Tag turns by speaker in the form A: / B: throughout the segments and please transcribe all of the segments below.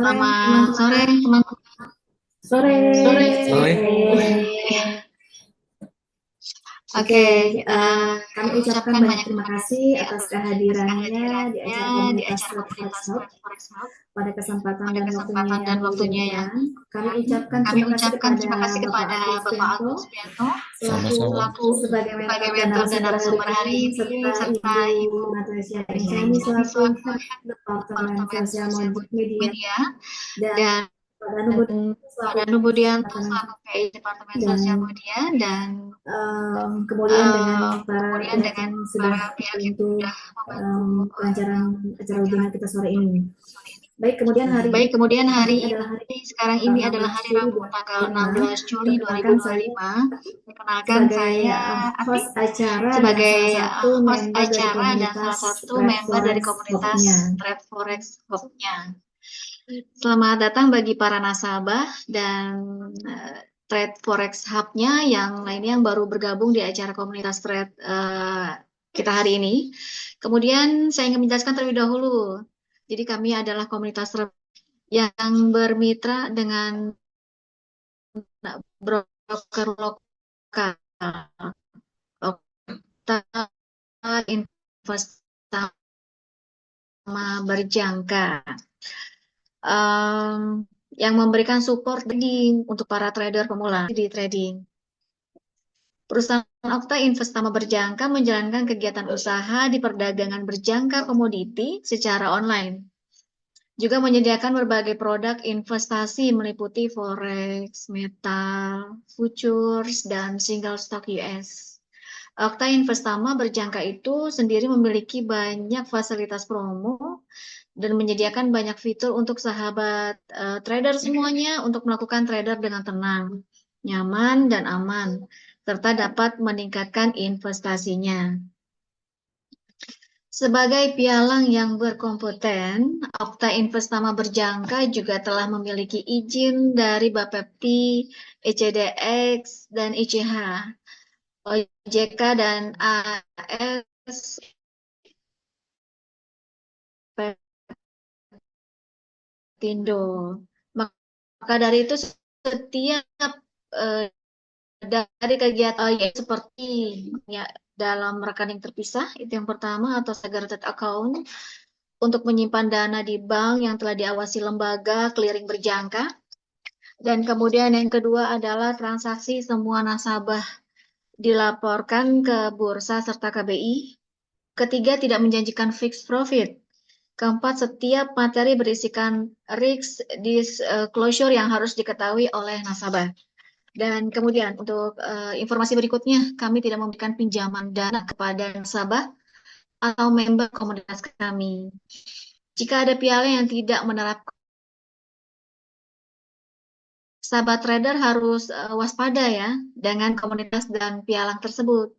A: Selamat sore, teman-teman.
B: Sore.
A: Sore.
C: Sore.
B: Oke, kami ucapkan banyak terima kasih atas kehadirannya di acara komunitas Red Forex Hub pada kesempatan dan waktunya yang mulia. Kami ucapkan terima kasih kepada Bapak Agus Prianto selaku sebagai mentor dan narasumber hari ini, serta Ibu Natasha Insyani selaku Head Departemen Sosial Media dan
A: Pada Nubudianto selaku PI Departemen Sosial Media dan
B: kemudian dengan para pihak yang sudah membantu pelancaran acara webinar kita sore ini. Baik, kemudian hari
A: ini adalah hari Rabu tanggal 16 Juli 2025. Perkenalkan saya
B: host acara
A: sebagai
B: host
A: acara dan salah satu member dari komunitas Red Forex Hub-nya. Selamat datang bagi para nasabah dan Trade Forex Hub-nya yang lainnya yang baru bergabung di acara komunitas trade kita hari ini. Kemudian saya ingin menjelaskan terlebih dahulu. Jadi kami adalah komunitas yang bermitra dengan broker lokal, investama berjangka. Yang memberikan support trading untuk para trader pemula di trading. Perusahaan Okta Investama Berjangka menjalankan kegiatan usaha di perdagangan berjangka komoditi secara online. Juga menyediakan berbagai produk investasi meliputi forex, metal, futures, dan single stock US. Okta Investama Berjangka itu sendiri memiliki banyak fasilitas promo dan menyediakan banyak fitur untuk sahabat trader semuanya untuk melakukan trader dengan tenang, nyaman, dan aman, serta dapat meningkatkan investasinya. Sebagai pialang yang berkompeten, Okta Investama Berjangka juga telah memiliki izin dari Bapepti, ECDX, dan ICH, OJK, dan AS Tindo. Maka dari itu setiap dari kegiatan seperti ya, dalam rekening terpisah itu yang pertama atau segregated account untuk menyimpan dana di bank yang telah diawasi lembaga clearing berjangka, dan kemudian yang kedua adalah transaksi semua nasabah dilaporkan ke bursa serta KBI. Ketiga, tidak menjanjikan fixed profit. Keempat, setiap materi berisikan risk disclosure yang harus diketahui oleh nasabah. Dan kemudian untuk informasi berikutnya, kami tidak memberikan pinjaman dana kepada nasabah atau member komunitas kami. Jika ada pialang yang tidak menerapkan, sahabat trader harus waspada ya dengan komunitas dan pialang tersebut.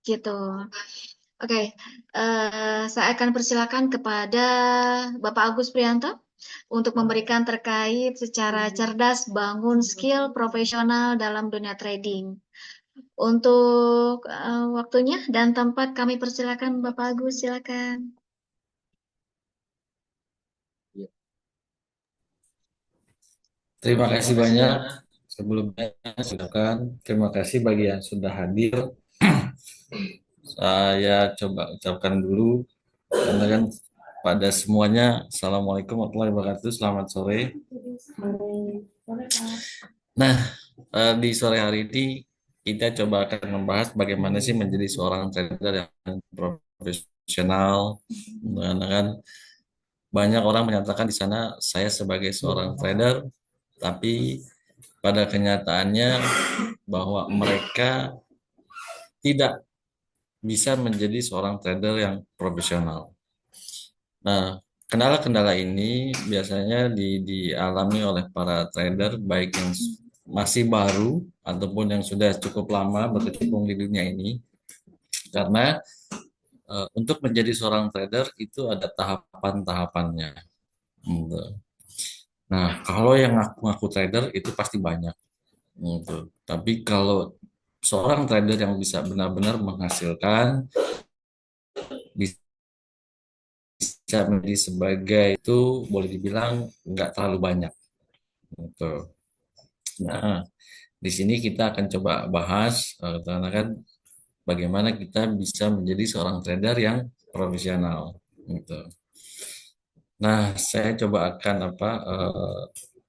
A: Gitu. Oke, saya akan persilakan kepada Bapak Agus Prianto untuk memberikan terkait secara cerdas bangun skill profesional dalam dunia trading. Untuk waktunya dan tempat kami persilakan Bapak Agus, silakan.
C: Terima kasih banyak. Sebelumnya silakan. Terima kasih bagi yang sudah hadir. Saya coba ucapkan dulu karena kan pada semuanya Assalamualaikum warahmatullahi wabarakatuh. Selamat sore. Nah, di sore hari ini kita coba akan membahas bagaimana sih menjadi seorang trader yang profesional. Karena kan banyak orang menyatakan di sana saya sebagai seorang trader, tapi pada kenyataannya bahwa mereka tidak bisa menjadi seorang trader yang profesional. Nah, kendala-kendala ini biasanya dialami oleh para trader baik yang masih baru ataupun yang sudah cukup lama berkecimpung di dunia ini. Karena untuk menjadi seorang trader itu ada tahapan-tahapannya. Nah, kalau yang ngaku-ngaku trader itu pasti banyak. Tapi kalau seorang trader yang bisa benar-benar menghasilkan, bisa bisa menjadi sebagai itu boleh dibilang nggak terlalu banyak. Gitu. Nah, di sini kita akan coba bahas kan bagaimana kita bisa menjadi seorang trader yang profesional. Gitu. Nah, saya coba akan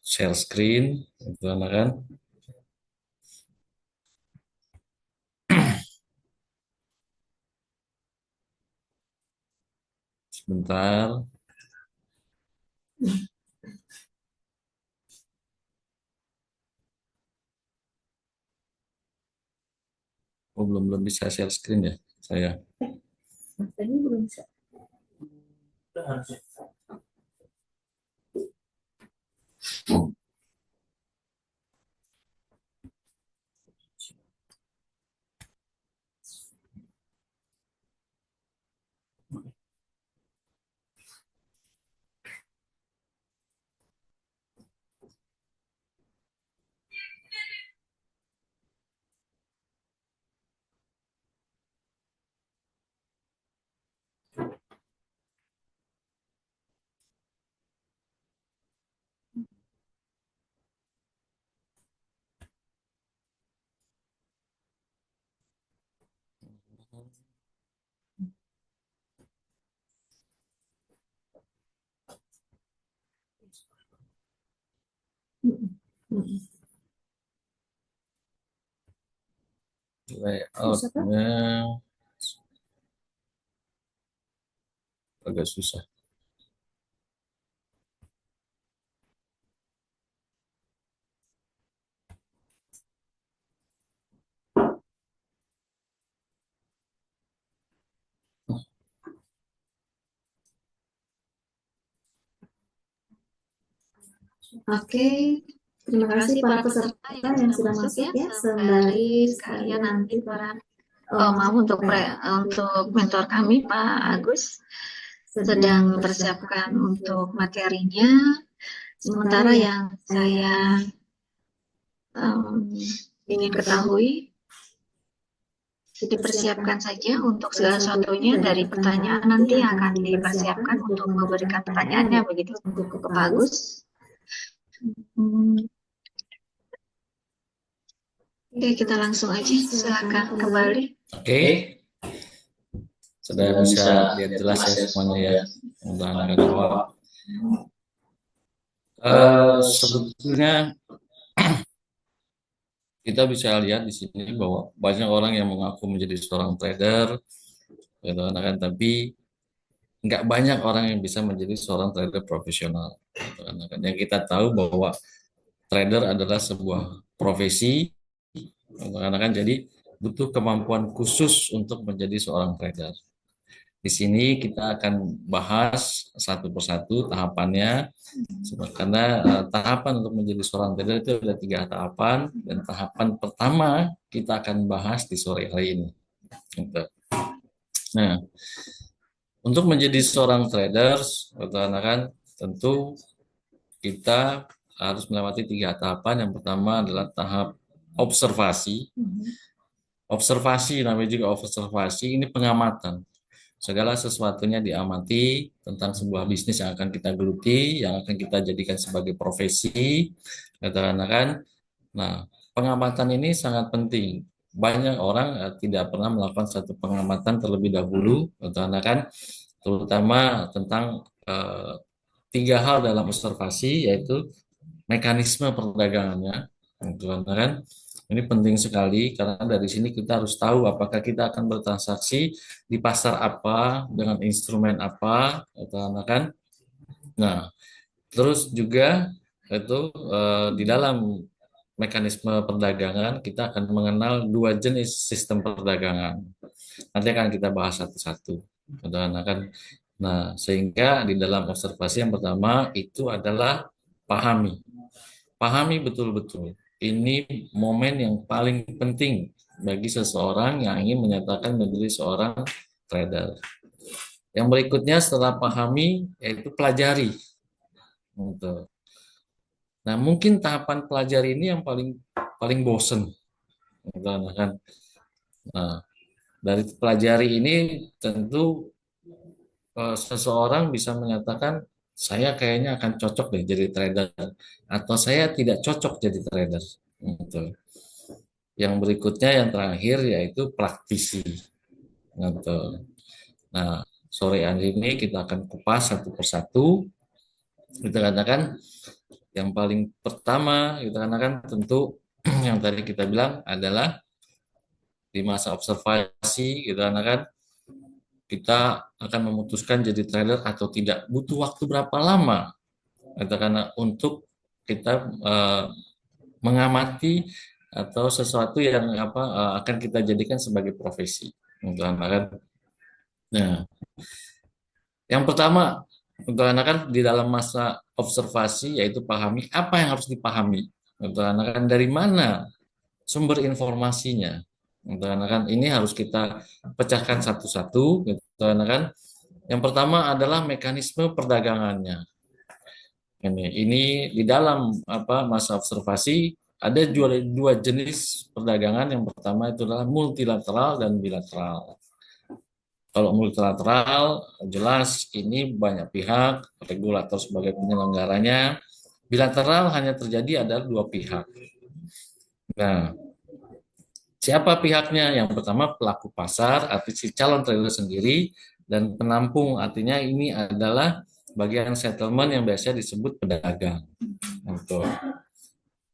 C: share screen, gitu kan. Sebentar. Oh, belum bisa share screen ya, saya.
B: Tadi belum bisa.
C: Layoutnya agak susah.
B: Oke, terima kasih para peserta yang sudah masuk ya. Sembari sekalian nanti para
A: maaf untuk mentor kami Pak Agus sedang mempersiapkan untuk materinya. Sementara yang saya ingin ketahui, dipersiapkan saja untuk segala sesuatunya dari pertanyaan nanti akan dipersiapkan untuk memberikan pertanyaannya begitu ke Pak Agus. Oke, kita langsung aja, silakan kembali.
C: Oke, sudah bisa lihat jelas ya semuanya ya. Mudah-mudahan awal. Sebetulnya kita bisa lihat di sini bahwa banyak orang yang mengaku menjadi seorang trader, gitu kan, tapi nggak banyak orang yang bisa menjadi seorang trader profesional. Gitu kan. Yang kita tahu bahwa trader adalah sebuah profesi, gitu kan, jadi butuh kemampuan khusus untuk menjadi seorang trader. Di sini kita akan bahas satu persatu tahapannya, karena tahapan untuk menjadi seorang trader itu ada 3 tahapan, dan tahapan pertama kita akan bahas di sore hari ini. Gitu. Nah, untuk menjadi seorang trader, kan, tentu kita harus melewati 3 tahapan. Yang pertama adalah tahap observasi. Observasi, namanya juga observasi, ini pengamatan. Segala sesuatunya diamati tentang sebuah bisnis yang akan kita geluti, yang akan kita jadikan sebagai profesi, katakan. Nah, pengamatan ini sangat penting. Banyak orang tidak pernah melakukan satu pengamatan terlebih dahulu, katakan, terutama tentang 3 hal dalam observasi, yaitu mekanisme perdagangannya, katakan. Ini penting sekali karena dari sini kita harus tahu apakah kita akan bertransaksi di pasar apa, dengan instrumen apa, kan. Nah, terus juga itu di dalam mekanisme perdagangan kita akan mengenal 2 jenis sistem perdagangan. Nanti akan kita bahas satu-satu, kan. Nah, sehingga di dalam observasi yang pertama itu adalah pahami. Pahami betul-betul. Ini momen yang paling penting bagi seseorang yang ingin menyatakan menjadi seorang trader. Yang berikutnya setelah pahami yaitu pelajari. Gitu. Nah, mungkin tahapan pelajari ini yang paling bosen. Gitu, kan. Nah, dari pelajari ini tentu seseorang bisa menyatakan saya kayaknya akan cocok deh jadi trader atau saya tidak cocok jadi trader. Gitu. Yang berikutnya yang terakhir yaitu praktisi. Gitu. Nah, sore hari ini kita akan kupas satu persatu. Kita katakan yang paling pertama kita katakan tentu yang tadi kita bilang adalah di masa observasi kita katakan kita akan memutuskan jadi trader atau tidak. Butuh waktu berapa lama? Katakanlah untuk kita mengamati atau sesuatu yang akan kita jadikan sebagai profesi. Katakan. Nah, yang pertama untuk anak-anak di dalam masa observasi yaitu pahami apa yang harus dipahami. Untuk anak-anak dari mana sumber informasinya. Untuk anak-anak ini harus kita pecahkan satu-satu. Gitu, anak-anak. Yang pertama adalah mekanisme perdagangannya. Ini di dalam masa observasi ada dua jenis perdagangan. Yang pertama itu adalah multilateral dan bilateral. Kalau multilateral, jelas ini banyak pihak, regulator sebagai penyelenggaranya. Bilateral hanya terjadi ada dua pihak. Nah, siapa pihaknya? Yang pertama pelaku pasar, arti si calon trader sendiri, dan penampung, artinya ini adalah bagian settlement yang biasa disebut pedagang.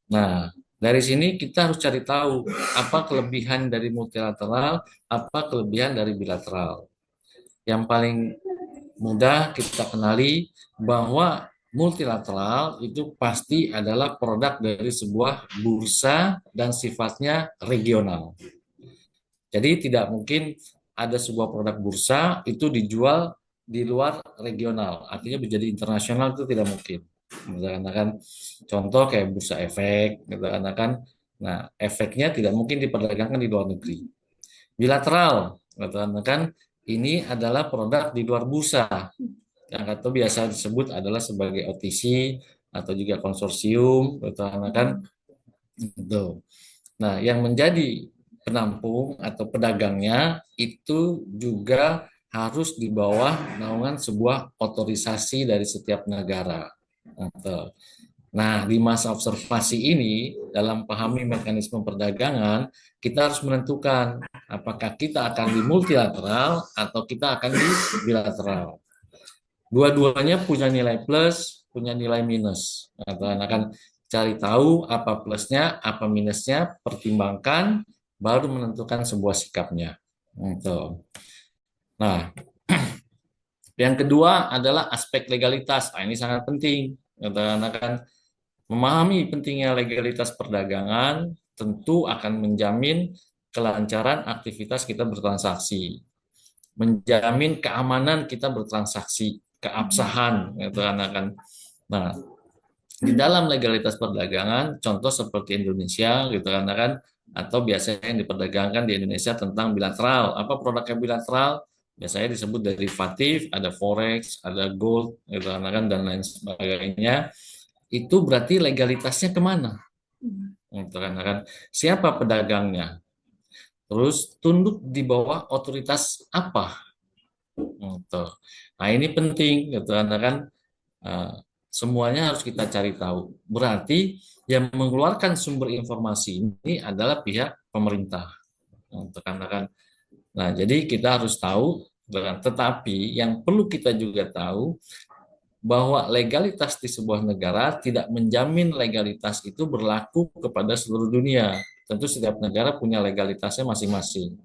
C: Nah, dari sini kita harus cari tahu apa kelebihan dari multilateral, apa kelebihan dari bilateral. Yang paling mudah kita kenali bahwa multilateral itu pasti adalah produk dari sebuah bursa dan sifatnya regional. Jadi tidak mungkin ada sebuah produk bursa itu dijual di luar regional, artinya menjadi internasional itu tidak mungkin. Kan contoh kayak bursa efek, kan. Nah, efeknya tidak mungkin diperdagangkan di luar negeri. Bilateral, kan ini adalah produk di luar bursa, yang atau biasa disebut adalah sebagai OTC atau juga konsorsium, kan. Nah, yang menjadi penampung atau pedagangnya itu juga harus di bawah naungan sebuah otorisasi dari setiap negara. Nah, di masa observasi ini, dalam pahami mekanisme perdagangan, kita harus menentukan apakah kita akan di multilateral atau kita akan di bilateral. Dua-duanya punya nilai plus, punya nilai minus. Atau akan cari tahu apa plusnya, apa minusnya, pertimbangkan, baru menentukan sebuah sikapnya. Nah, yang kedua adalah aspek legalitas. Nah, ini sangat penting. Akan memahami pentingnya legalitas perdagangan tentu akan menjamin kelancaran aktivitas kita bertransaksi, menjamin keamanan kita bertransaksi, keabsahan, akan. Nah, di dalam legalitas perdagangan, contoh seperti Indonesia, kan, atau biasanya yang diperdagangkan di Indonesia tentang bilateral. Apa produknya bilateral? Biasanya disebut derivatif, ada forex, ada gold, kan, dan lain sebagainya. Itu berarti legalitasnya kemana? Kan, siapa pedagangnya? Terus tunduk di bawah otoritas apa? Nah, ini penting, kan. Semuanya harus kita cari tahu. Berarti yang mengeluarkan sumber informasi ini adalah pihak pemerintah. Kan. Nah, jadi kita harus tahu, tetapi yang perlu kita juga tahu bahwa legalitas di sebuah negara tidak menjamin legalitas itu berlaku kepada seluruh dunia. Tentu setiap negara punya legalitasnya masing-masing.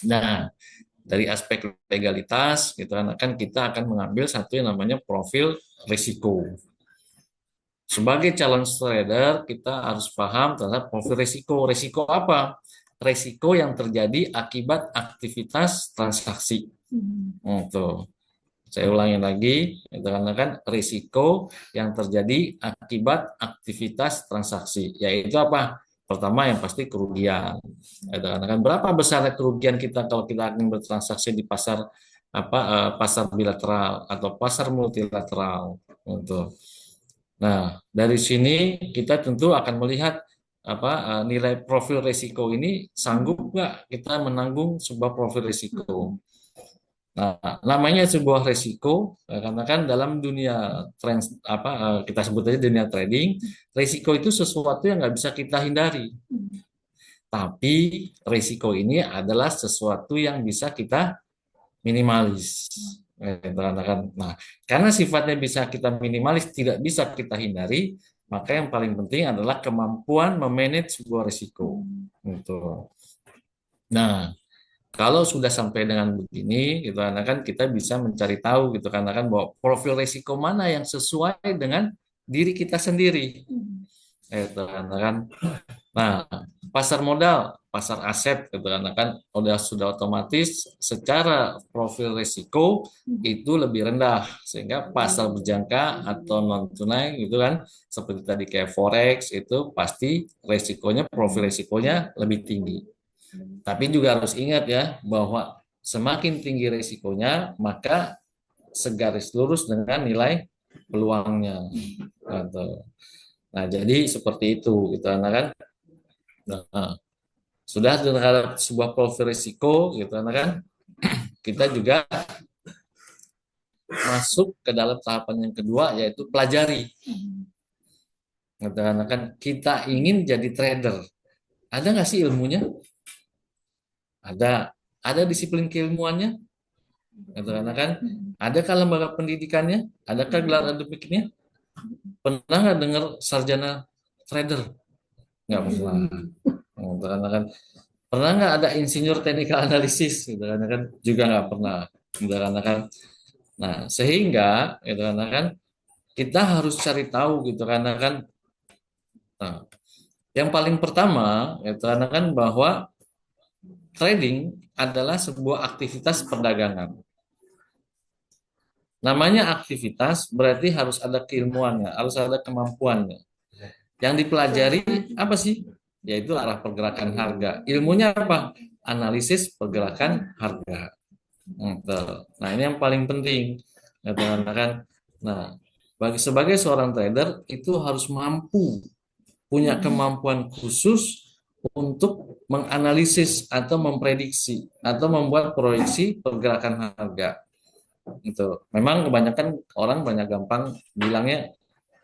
C: Nah, dari aspek legalitas, kan kita akan mengambil satu yang namanya profil risiko. Sebagai calon trader, kita harus paham terhadap profil risiko. Risiko apa? Risiko yang terjadi akibat aktivitas transaksi. Saya ulangi lagi, kan risiko yang terjadi akibat aktivitas transaksi, yaitu apa? Pertama yang pasti kerugian. Kan berapa besar kerugian kita kalau kita akan bertransaksi di pasar pasar bilateral atau pasar multilateral. Nah, dari sini kita tentu akan melihat nilai profil risiko ini sanggup nggak kita menanggung sebuah profil risiko. Nah, namanya sebuah resiko karena kan dalam dunia kita sebut aja dunia trading, resiko itu sesuatu yang nggak bisa kita hindari. Tapi resiko ini adalah sesuatu yang bisa kita minimalis. Nah, karena sifatnya bisa kita minimalis, tidak bisa kita hindari, maka yang paling penting adalah kemampuan memanage sebuah risiko. Gitu. Nah, kalau sudah sampai dengan begini, gitu kan kita bisa mencari tahu, gitu kan bahwa profil risiko mana yang sesuai dengan diri kita sendiri. Gitu kan. Nah, pasar modal, pasar aset, gitu kan sudah otomatis secara profil risiko itu lebih rendah, sehingga pasar berjangka atau non tunai, gitu kan, seperti tadi kayak forex itu pasti risikonya, profil risikonya lebih tinggi. Tapi juga harus ingat ya bahwa semakin tinggi risikonya, maka segaris lurus dengan nilai peluangnya. Gitu. Nah, jadi seperti itu, gitu kan. Nah, sudah terhadap sebuah profil risiko, gitu kan, kita juga masuk ke dalam tahapan yang kedua, yaitu pelajari. Gitu kan, kita ingin jadi trader, ada nggak sih ilmunya? Ada disiplin keilmuannya, gitu kan, adakah lembaga pendidikannya, adakah gelar akademiknya? Pernah nggak dengar sarjana trader? Nggak pernah. Gitu kan, pernah nggak ada insinyur technical analysis? Gitu kan, juga nggak pernah. Gitu kan. Nah, sehingga gitu kan kita harus cari tahu, gitu kan. Nah, yang paling pertama gitu kan bahwa trading adalah sebuah aktivitas perdagangan. Namanya aktivitas berarti harus ada keilmuannya, harus ada kemampuannya. Yang dipelajari apa sih? Yaitu arah pergerakan harga. Ilmunya apa? Analisis pergerakan harga. Nah, ini yang paling penting. Kan? Nah, sebagai seorang trader itu harus mampu punya kemampuan khusus untuk menganalisis atau memprediksi atau membuat proyeksi pergerakan harga. Itu memang kebanyakan orang banyak gampang bilangnya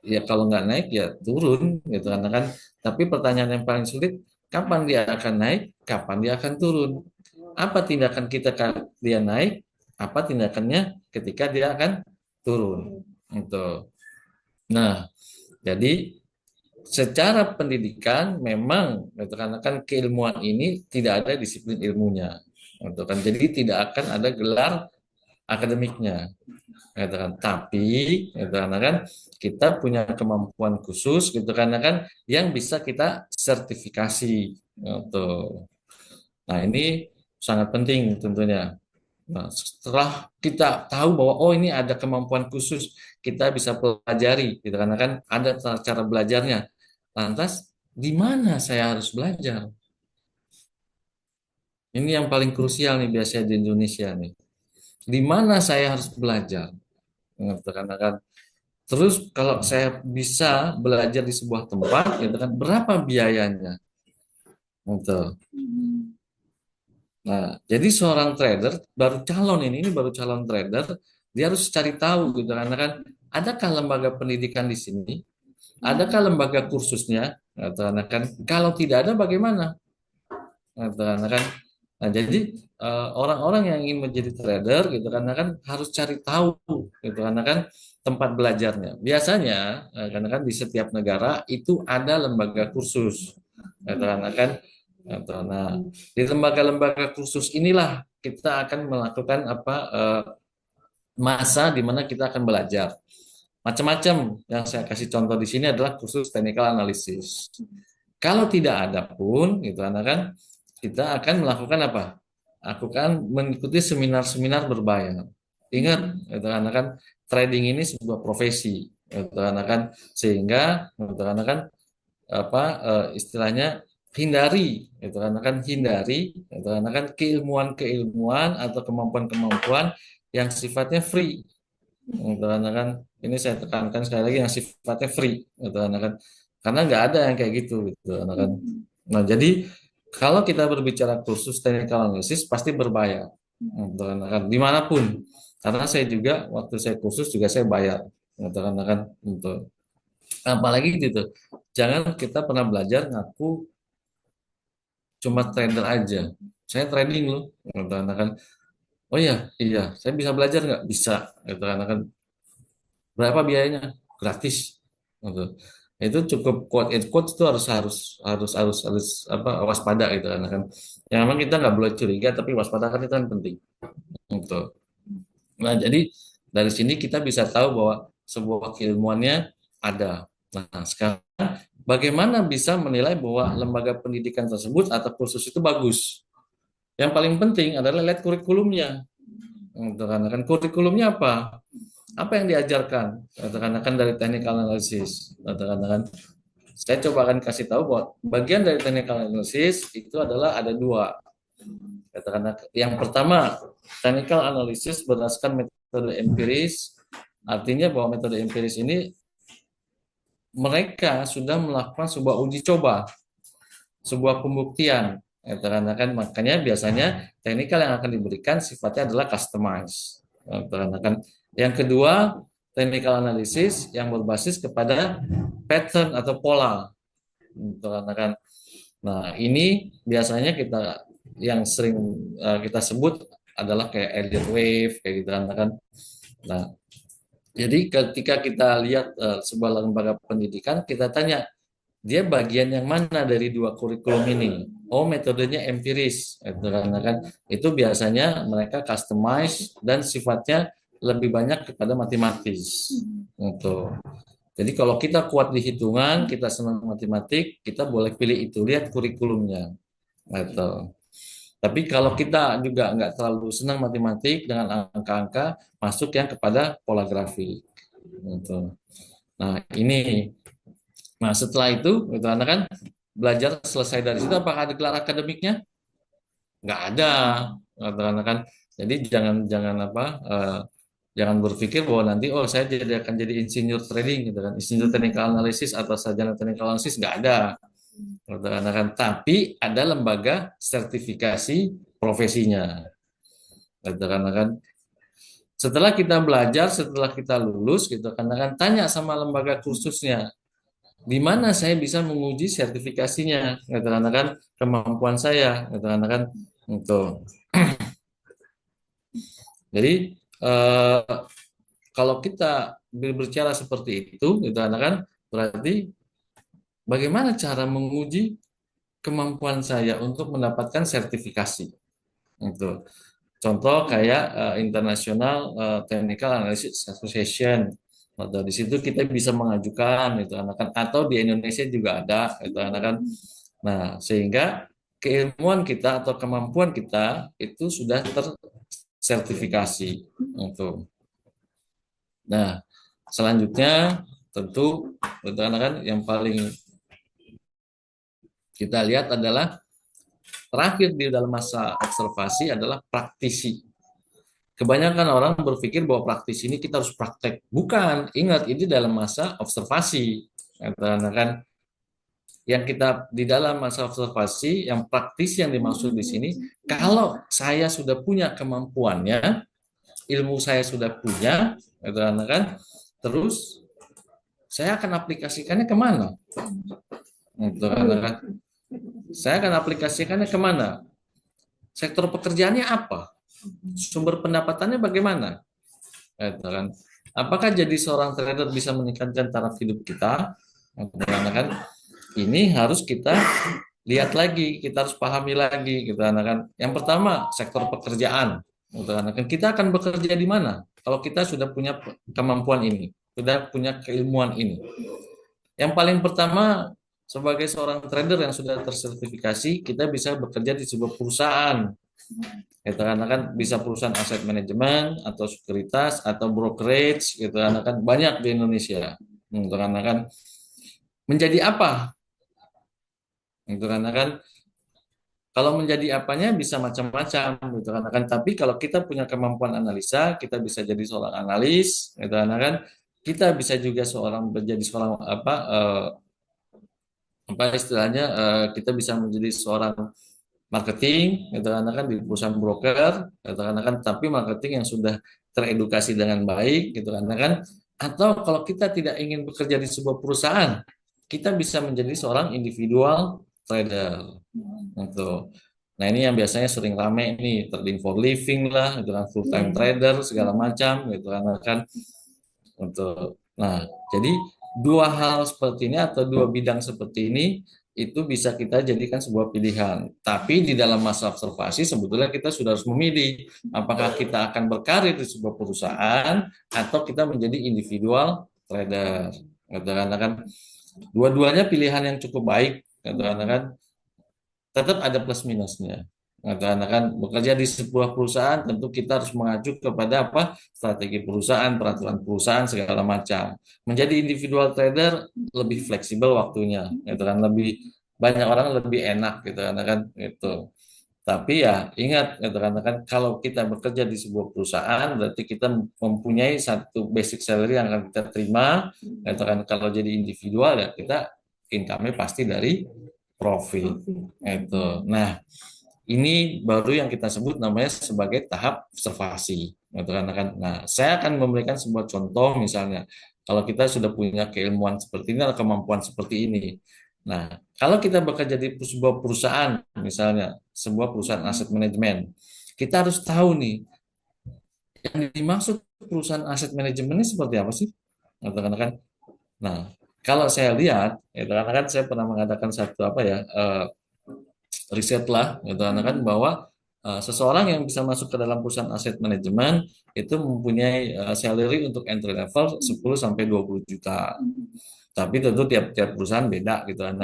C: ya kalau nggak naik ya turun, gitu kan. Tapi pertanyaan yang paling sulit, kapan dia akan naik, kapan dia akan turun, apa tindakan kita dia naik, apa tindakannya ketika dia akan turun. Itu. Nah, jadi secara pendidikan memang, gitu kan keilmuan ini tidak ada disiplin ilmunya, gitu kan. Jadi tidak akan ada gelar akademiknya, gitu kan. Tapi gitu kan kita punya kemampuan khusus, gitu kan yang bisa kita sertifikasi, gitu. Nah, ini sangat penting tentunya. Nah, setelah kita tahu bahwa oh ini ada kemampuan khusus, kita bisa pelajari, gitu kan ada cara belajarnya. Lantas di mana saya harus belajar? Ini yang paling krusial nih biasanya di Indonesia nih. Di mana saya harus belajar? Kan. Terus kalau saya bisa belajar di sebuah tempat, gitu kan, berapa biayanya? Gitu. Nah, jadi seorang trader baru calon ini baru calon trader, dia harus cari tahu, gitu kan adakah lembaga pendidikan di sini? Adakah lembaga kursusnya? Gitu kan. Kalau tidak ada bagaimana? Gitu kan. Nah, jadi orang-orang yang ingin menjadi trader, gitu kan harus cari tahu, gitu kan tempat belajarnya. Biasanya karena kan di setiap negara itu ada lembaga kursus, gitu kan. Gitu. Nah, di lembaga-lembaga kursus inilah kita akan melakukan masa di mana kita akan belajar macam-macam. Yang saya kasih contoh di sini adalah kursus technical analysis. Kalau tidak ada pun, gitu kan kita akan melakukan apa? Aku kan mengikuti seminar-seminar berbayar. Ingat, gitu kan trading ini sebuah profesi, gitu kan sehingga, gitu kan istilahnya hindari, gitu kan hindari, gitu kan keilmuan-keilmuan atau kemampuan-kemampuan yang sifatnya free, gitu kan ini saya tekankan sekali lagi yang sifatnya free, gitu kan karena nggak ada yang kayak gitu, gitu kan. Nah, jadi kalau kita berbicara kursus technical analysis pasti berbayar. gitu kan dimanapun, karena saya juga waktu saya kursus juga saya bayar, gitu kan untuk apalagi gitu, jangan kita pernah belajar ngaku cuma trader aja, saya trading loh, gitu kan oh iya iya saya bisa belajar nggak bisa, gitu kan berapa biayanya, gratis, gitu. Itu cukup quote and quote itu harus apa waspada gitu kan yang memang kita nggak boleh curiga tapi waspada kan itu kan penting, gitu. Nah, jadi dari sini kita bisa tahu bahwa sebuah keilmuannya ada. Nah, sekarang bagaimana bisa menilai bahwa lembaga pendidikan tersebut atau kursus itu bagus? Yang paling penting adalah lihat kurikulumnya. Karena kan kurikulumnya apa? Apa yang diajarkan? Karena kan dari technical analysis. Karena kan saya coba akan kasih tahu bahwa bagian dari technical analysis itu adalah ada dua. Katakanlah yang pertama, technical analysis berdasarkan metode empiris, artinya bahwa metode empiris ini mereka sudah melakukan sebuah uji coba, sebuah pembuktian. Karena kan makanya biasanya technical yang akan diberikan sifatnya adalah customized. Karena kan yang kedua, technical analysis yang berbasis kepada pattern atau pola. Karena kan nah, ini biasanya kita yang sering kita sebut adalah kayak Elliott Wave kayak gitu kan. Nah, jadi ketika kita lihat sebuah lembaga pendidikan, kita tanya dia bagian yang mana dari dua kurikulum ini? Oh, metodenya empiris, gitu kan. Itu biasanya mereka customize dan sifatnya lebih banyak kepada matematis. Gitu. Jadi kalau kita kuat di hitungan, kita senang matematik, kita boleh pilih itu. Lihat kurikulumnya. Gitu. Tapi kalau kita juga nggak terlalu senang matematik dengan angka-angka, masuk yang kepada pola grafik. Gitu. Nah ini, nah setelah itu, gitu, anak kan belajar selesai dari situ, apakah ada gelar akademiknya? Nggak ada, gitu, kan. Jadi jangan jangan apa, jangan berpikir bahwa nanti oh saya akan jadi insinyur trading gitu kan, insinyur technical analysis atau sarjana technical analysis nggak ada. Kan tapi ada lembaga sertifikasi profesinya. Kan setelah kita belajar, setelah kita lulus gitu kan tanya sama lembaga kursusnya, di mana saya bisa menguji sertifikasinya, kan kemampuan saya, kan untuk jadi eh, kalau kita berbicara seperti itu, kan berarti bagaimana cara menguji kemampuan saya untuk mendapatkan sertifikasi. Itu. Contoh kayak International Technical Analysis Association. Atau di situ kita bisa mengajukan itu kan atau di Indonesia juga ada itu kan. Nah, sehingga keilmuan kita atau kemampuan kita itu sudah tersertifikasi itu. Nah, selanjutnya tentu itu kan yang paling kita lihat adalah terakhir di dalam masa observasi adalah praktisi. Kebanyakan orang berpikir bahwa praktisi ini kita harus praktek. Bukan, ingat ini dalam masa observasi. Karena kan yang kita di dalam masa observasi, yang praktisi yang dimaksud di sini, kalau saya sudah punya kemampuannya, ilmu saya sudah punya, karena kan, terus saya akan aplikasikannya kemana? Karena kan, saya akan aplikasikannya kemana? Sektor pekerjaannya apa? Sumber pendapatannya bagaimana? Kan? Apakah jadi seorang trader bisa meningkatkan taraf hidup kita? Karena kan ini harus kita lihat lagi, kita harus pahami lagi, gitu kan. Yang pertama sektor pekerjaan, karena kan kita akan bekerja di mana? Kalau kita sudah punya kemampuan ini, sudah punya keilmuan ini. Yang paling pertama sebagai seorang trader yang sudah tersertifikasi, kita bisa bekerja di sebuah perusahaan. Karena kan bisa perusahaan aset manajemen atau sekuritas atau brokerage, gitu kan banyak di Indonesia. Karena kan menjadi apa? Karena kan kalau menjadi apanya bisa macam-macam, gitu kan. Tapi kalau kita punya kemampuan analisa, kita bisa jadi seorang analis, gitu kan. Kita bisa juga menjadi seorang apa istilahnya kita bisa menjadi seorang marketing, gitu kan di perusahaan broker, gitu kan tapi marketing yang sudah teredukasi dengan baik, gitu kan. Atau kalau kita tidak ingin bekerja di sebuah perusahaan, kita bisa menjadi seorang individual trader, gitu. Nah ini yang biasanya sering rame nih, trading for living lah, gitu kan, full time trader segala macam, gitu kan. Untuk, nah, jadi dua hal seperti ini atau dua bidang seperti ini itu bisa kita jadikan sebuah pilihan. Tapi di dalam masa observasi sebetulnya kita sudah harus memilih apakah kita akan berkarir di sebuah perusahaan atau kita menjadi individual trader. Katakan dua-duanya pilihan yang cukup baik. Katakan tetap ada plus minusnya. Katakan bekerja di sebuah perusahaan tentu kita harus mengacu kepada apa strategi perusahaan, peraturan perusahaan segala macam. Menjadi individual trader lebih fleksibel waktunya, gitu kan lebih banyak orang lebih enak gitu kan itu. Tapi ya ingat gitu kan kalau kita bekerja di sebuah perusahaan berarti kita mempunyai satu basic salary yang akan kita terima, gitu kan kalau jadi individual ya kita income-nya pasti dari profit. Itu. Nah, ini baru yang kita sebut namanya sebagai tahap observasi. Gitu kan. Nah, saya akan memberikan sebuah contoh misalnya, kalau kita sudah punya keilmuan seperti ini atau kemampuan seperti ini. Nah, kalau kita bekerja di sebuah perusahaan, misalnya sebuah perusahaan aset manajemen, kita harus tahu nih, yang dimaksud perusahaan aset manajemen ini seperti apa sih? Gitu kan. Nah, kalau saya lihat, gitu kan saya pernah mengadakan satu apa ya, riset lah gitu kan bahwa seseorang yang bisa masuk ke dalam perusahaan aset manajemen itu mempunyai salary untuk entry level 10 sampai 20 juta. Tapi tentu tiap-tiap perusahaan beda gitu kan.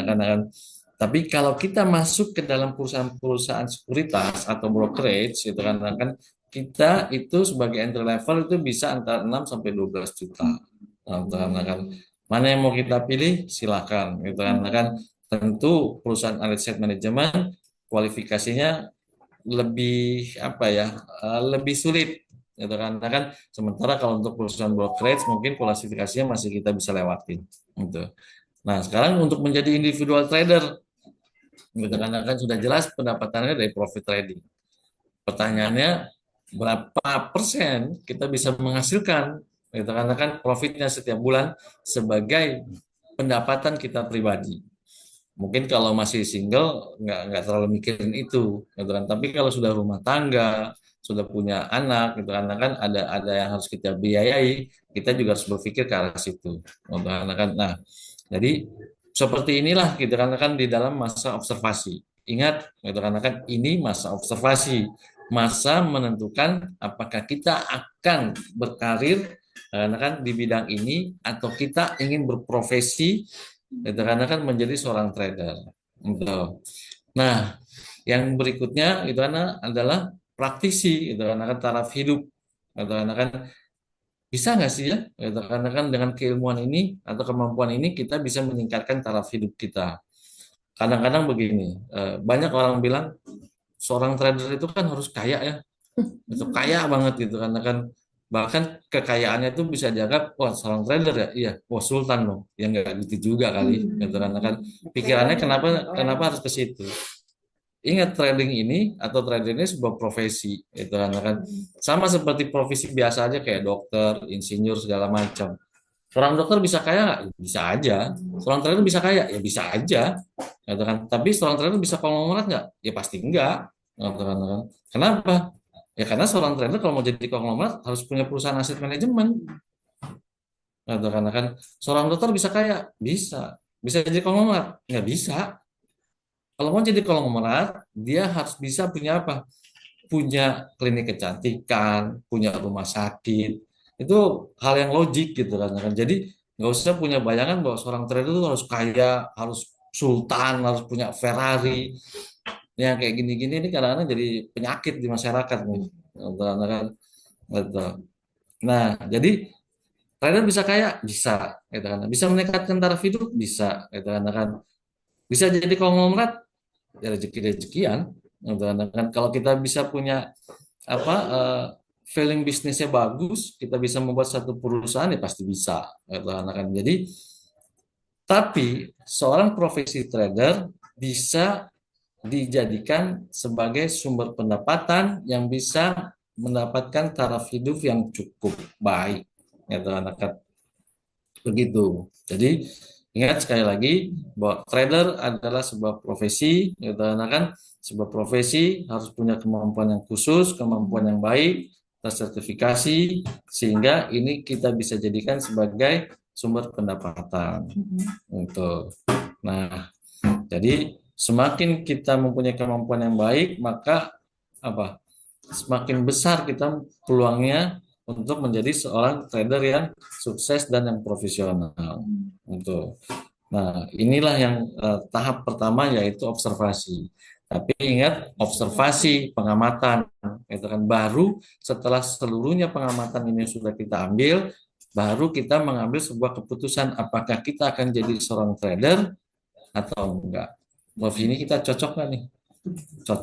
C: Tapi kalau kita masuk ke dalam perusahaan-perusahaan sekuritas atau brokerage gitu kan kita itu sebagai entry level itu bisa antara 6 sampai 12 juta. Kan. Mana yang mau kita pilih silakan gitu kan. Tentu perusahaan aset manajemen kualifikasinya lebih apa ya lebih sulit gitu kan sementara kalau untuk perusahaan brokerage mungkin kualifikasinya masih kita bisa lewatin gitu. Nah sekarang untuk menjadi individual trader gitu kan sudah jelas pendapatannya dari profit trading. Pertanyaannya berapa persen kita bisa menghasilkan gitu kan profitnya setiap bulan sebagai pendapatan kita pribadi. Mungkin kalau masih single nggak terlalu mikirin itu gitu kan tapi kalau sudah rumah tangga sudah punya anak gitu kan ada yang harus kita biayai kita juga harus berpikir ke arah situ gitu kan nah jadi seperti inilah gitu kan di dalam masa observasi ingat gitu kan ini masa observasi masa menentukan apakah kita akan berkarir kan di bidang ini atau kita ingin berprofesi itu karena kan menjadi seorang trader. Gitu. Nah, yang berikutnya itu karena adalah praktisi, itu karena kan taraf hidup, itu karena kan bisa nggak sih ya, itu karena kan dengan keilmuan ini atau kemampuan ini kita bisa meningkatkan taraf hidup kita. Kadang-kadang begini, banyak orang bilang seorang trader itu kan harus kaya ya, itu kaya banget gitu karena kan bahkan kekayaannya itu bisa dianggap wah seorang trader ya iya wah sultan dong ya nggak gitu juga kali gitu karena kan pikirannya kenapa kenapa harus ke situ ingat trading ini atau trader ini sebuah profesi itu karena kan sama seperti profesi biasa aja kayak dokter insinyur segala macam seorang dokter bisa kaya nggak bisa aja seorang trader bisa kaya ya bisa aja gitu kan tapi seorang trader bisa konglomerat nggak ya pasti enggak gitu kan kenapa ya karena seorang trader kalau mau jadi konglomerat harus punya perusahaan aset manajemen. Gitu, karena kan seorang dokter bisa kaya, bisa jadi konglomerat, nggak bisa. Kalau mau jadi konglomerat, dia harus bisa punya apa? Punya klinik kecantikan, punya rumah sakit. Itu hal yang logik gitu kan. Jadi nggak usah punya bayangan bahwa seorang trader itu harus kaya, harus sultan, harus punya Ferrari. Yang kayak gini-gini ini kadang-kadang jadi penyakit di masyarakat nih. Karena kan, gitu. Nah, jadi trader bisa kaya, bisa, gitu kan. Bisa meningkatkan taraf hidup, bisa, gitu kan. Bisa jadi konglomerat, ya rezeki-rezekian, gitu kan. Kalau kita bisa punya apa feeling bisnisnya bagus, kita bisa membuat satu perusahaan ya pasti bisa, gitu kan. Jadi, tapi seorang profesi trader bisa dijadikan sebagai sumber pendapatan yang bisa mendapatkan taraf hidup yang cukup baik, gitu anak-anak. Begitu. Jadi ingat sekali lagi bahwa trader adalah sebuah profesi, gitu kan? Sebuah profesi harus punya kemampuan yang khusus, kemampuan yang baik, tersertifikasi, sehingga ini kita bisa jadikan sebagai sumber pendapatan. Untuk, nah, jadi semakin kita mempunyai kemampuan yang baik, maka apa? Semakin besar kita peluangnya untuk menjadi seorang trader yang sukses dan yang profesional. Untuk, nah, inilah yang tahap pertama, yaitu observasi. Tapi ingat, observasi, pengamatan, itu kan baru setelah seluruhnya pengamatan ini sudah kita ambil, baru kita mengambil sebuah keputusan apakah kita akan jadi seorang trader atau enggak. Ini kita cocok nggak nih? Cocok